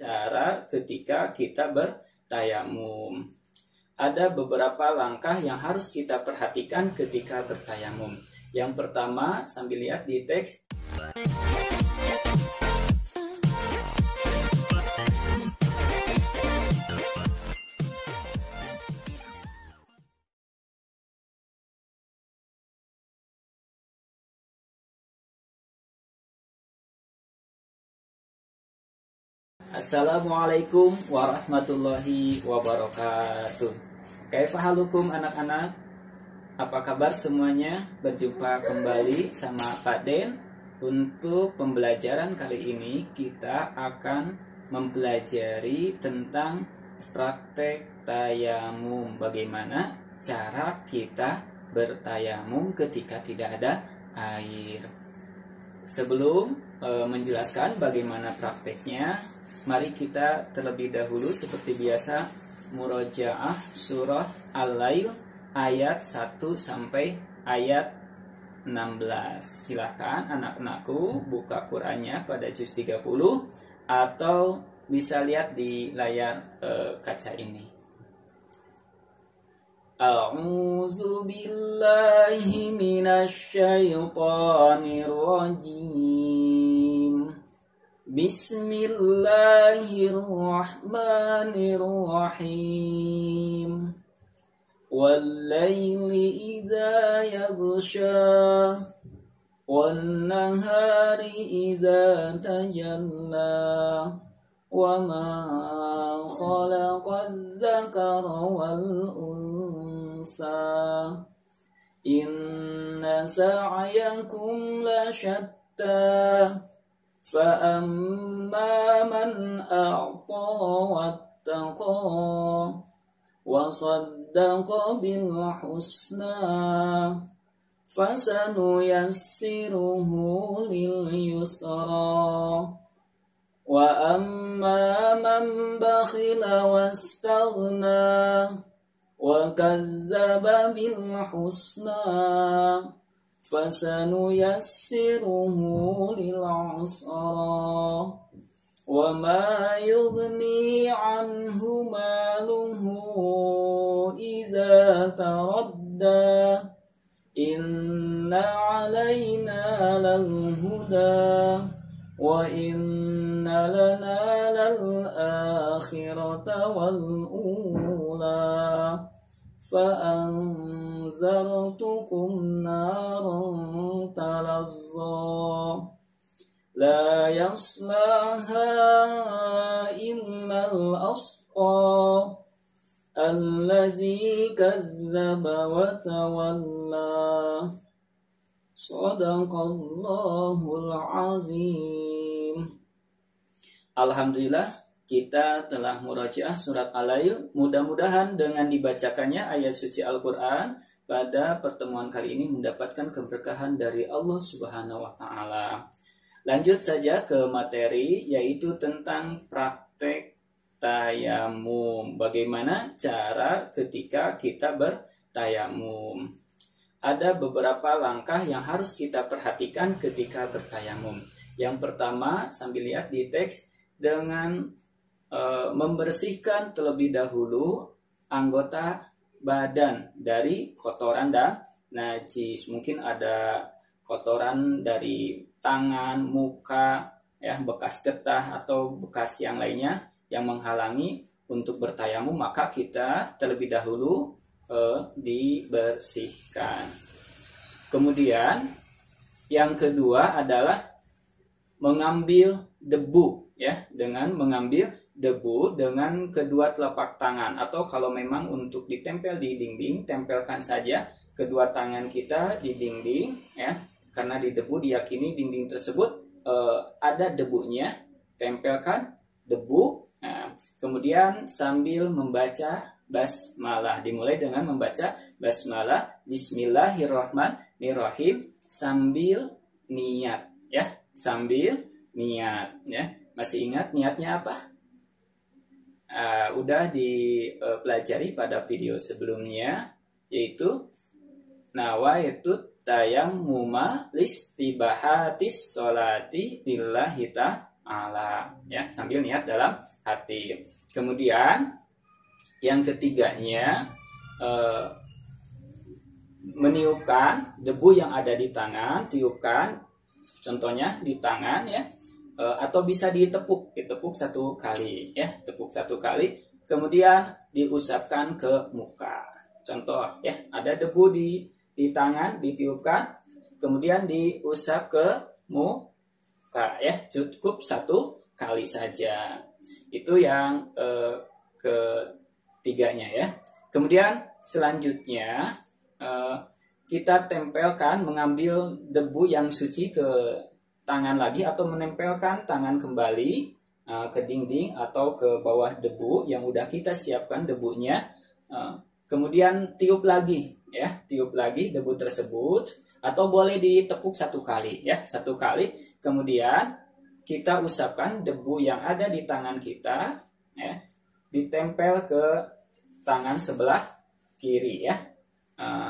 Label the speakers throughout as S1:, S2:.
S1: Cara ketika kita bertayamum. Ada beberapa langkah yang harus kita perhatikan ketika bertayamum. Yang pertama, sambil lihat di teks. Assalamualaikum warahmatullahi wabarakatuh. Kaifahalukum anak-anak? Apa kabar semuanya? Berjumpa kembali sama Pak Den. Untuk pembelajaran kali ini kita akan mempelajari tentang praktek tayamum. Bagaimana cara kita bertayamum ketika tidak ada air. Sebelum menjelaskan bagaimana prakteknya, mari kita terlebih dahulu seperti biasa murojaah surah Al-Lail ayat 1 sampai ayat 16. Silahkan anak-anakku buka Qur'annya pada juz 30 atau bisa lihat di layar kaca ini. A'udzu billahi minasy syaithanir rajim. Bismillahirrahmanirrahim. Wal-laili idza yaghsha wan-nahari idza tajalla wa ma khalaqadz-dzakara wal-unsa inna sa'yakum lasyatta فَأَمَّا مَنْ أَعْطَى وَاتَّقَى وَصَدَّقَ بِالْحُسْنَى فَسَنُيَسِّرُهُ لِلْيُسْرَى وَأَمَّا مَنْ بَخِلَ وَاسْتَغْنَى وَكَذَّبَ بِالْحُسْنَى فَسَنُيَسِّرُهُ لِلْعُسْرَى وَمَا يُغْنِي عَنْهُ مَالُهُ إِذَا تَرَدَّى إِنَّ عَلَيْنَا لَلْهُدَى وَإِنَّ لَنَا لَلْآخِرَةَ وَالْأُولَى فَأَنذَرْتُكُمْ نَارًا تَلَظَّى لَا يَصْلَاهَا إِلَّا الْأَشْقَى الَّذِي كَذَّبَ وَتَوَلَّى صَدَقَ اللَّهُ الْعَظِيمُ. Alhamdulillah, kita telah murojaah surat Al-Lail. Mudah-mudahan dengan dibacakannya ayat suci Al-Quran pada pertemuan kali ini mendapatkan keberkahan dari Allah Subhanahu wa Ta'ala. Lanjut saja ke materi, yaitu tentang praktek tayamum. Bagaimana cara ketika kita bertayamum. Ada beberapa langkah yang harus kita perhatikan ketika bertayamum. Yang pertama, sambil lihat di teks, dengan membersihkan terlebih dahulu anggota badan dari kotoran dan najis. Mungkin ada kotoran dari tangan, muka, ya, bekas getah atau bekas yang lainnya yang menghalangi untuk bertayamum, maka kita terlebih dahulu dibersihkan. Kemudian yang kedua adalah mengambil debu, ya, dengan mengambil debu dengan kedua telapak tangan, atau kalau memang untuk ditempel di dinding, tempelkan saja kedua tangan kita di dinding, ya, karena di debu diyakini dinding tersebut ada debunya, tempelkan debu. Nah, kemudian sambil membaca basmalah, dimulai dengan membaca basmalah, Bismillahirrahmanirrahim, sambil niat, ya, sambil niat, ya. Masih ingat niatnya apa? Udah dipelajari pada video sebelumnya, yaitu nawaitut tayammuma listibahatis sholati lillahi ta'ala, ya, sambil niat dalam hati. Kemudian yang ketiganya, meniupkan debu yang ada di tangan, tiupkan, contohnya di tangan ya, atau bisa ditepuk satu kali ya, tepuk satu kali, kemudian diusapkan ke muka. Contoh ya, ada debu di tangan, ditiupkan, kemudian diusap ke muka ya, cukup satu kali saja. Itu yang ketiganya ya. Kemudian selanjutnya kita tempelkan, mengambil debu yang suci ke tangan lagi, atau menempelkan tangan kembali ke dinding atau ke bawah debu yang udah kita siapkan debunya. Kemudian tiup lagi ya, tiup lagi debu tersebut, atau boleh ditepuk satu kali ya, satu kali. Kemudian kita usapkan debu yang ada di tangan kita ya, ditempel ke tangan sebelah kiri ya,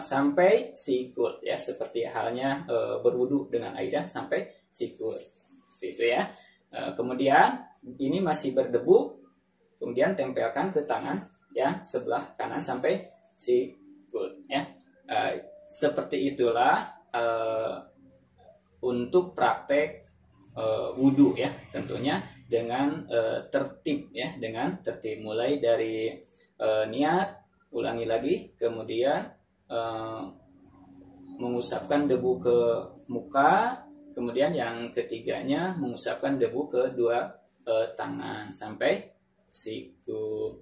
S1: sampai sikut ya, seperti halnya berwudu dengan air sampai sikut itu ya. Kemudian ini masih berdebu, kemudian tempelkan ke tangan yang sebelah kanan sampai sikut ya. Seperti itulah untuk praktek wudu ya, tentunya dengan tertib ya, dengan tertib, mulai dari niat, ulangi lagi, kemudian mengusapkan debu ke muka, kemudian yang ketiganya mengusapkan debu ke dua tangan sampai siku.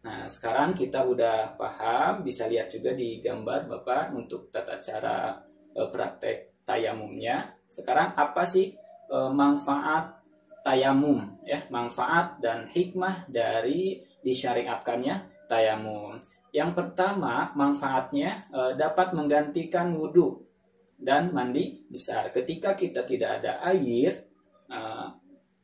S1: Nah, sekarang kita udah paham, bisa lihat juga di gambar Bapak untuk tata cara praktek tayamumnya. Sekarang apa sih manfaat tayamum ya, manfaat dan hikmah dari disyariatkannya tayamum. Yang pertama, manfaatnya dapat menggantikan wudhu dan mandi besar. Ketika kita tidak ada air,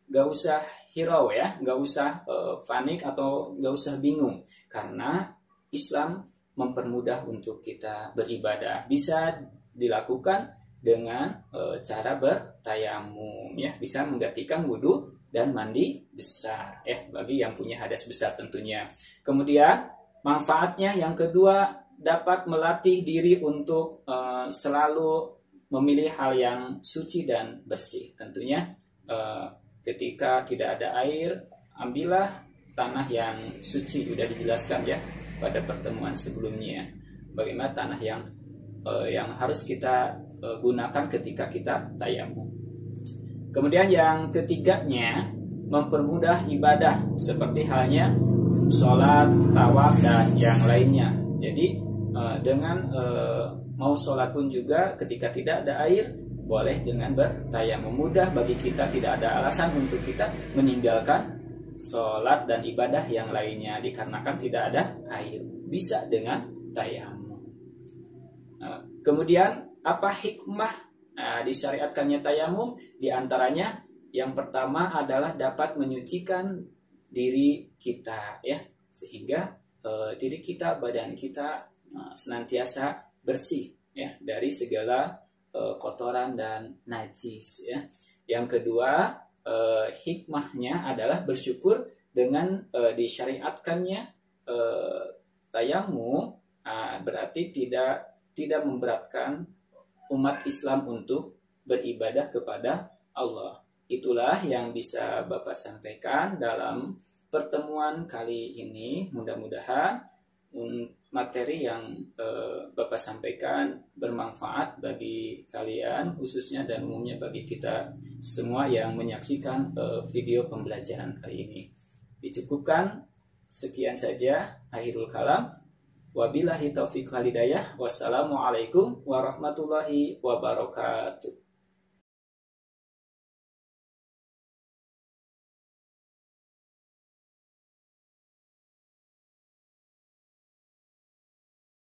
S1: gak usah hirau ya, gak usah panik atau gak usah bingung, karena Islam mempermudah untuk kita beribadah. Bisa dilakukan dengan cara bertayamum ya, bisa menggantikan wudhu dan mandi besar ya, bagi yang punya hadas besar tentunya. Kemudian manfaatnya yang kedua, dapat melatih diri untuk selalu memilih hal yang suci dan bersih. Tentunya ketika tidak ada air, ambillah tanah yang suci. Sudah dijelaskan ya pada pertemuan sebelumnya, bagaimana tanah yang harus kita gunakan ketika kita tayamum. Kemudian yang ketiganya, mempermudah ibadah seperti halnya sholat, tawaf, dan yang lainnya. Jadi dengan mau sholat pun juga ketika tidak ada air, boleh dengan bertayamum. Mudah bagi kita, tidak ada alasan untuk kita meninggalkan sholat dan ibadah yang lainnya dikarenakan tidak ada air. Bisa dengan tayamum. Kemudian apa hikmah disyariatkannya tayamum? Di antaranya yang pertama adalah dapat menyucikan diri kita ya, sehingga diri kita, badan kita senantiasa bersih ya dari segala kotoran dan najis ya. Yang kedua, hikmahnya adalah bersyukur dengan disyariatkannya tayamum, berarti tidak memberatkan umat Islam untuk beribadah kepada Allah. Itulah yang bisa Bapak sampaikan dalam pertemuan kali ini. Mudah-mudahan materi yang Bapak sampaikan bermanfaat bagi kalian khususnya, dan umumnya bagi kita semua yang menyaksikan video pembelajaran kali ini. Dicukupkan sekian saja. Akhirul kalam. Wabillahi taufiq wal hidayah. Wassalamualaikum warahmatullahi wabarakatuh.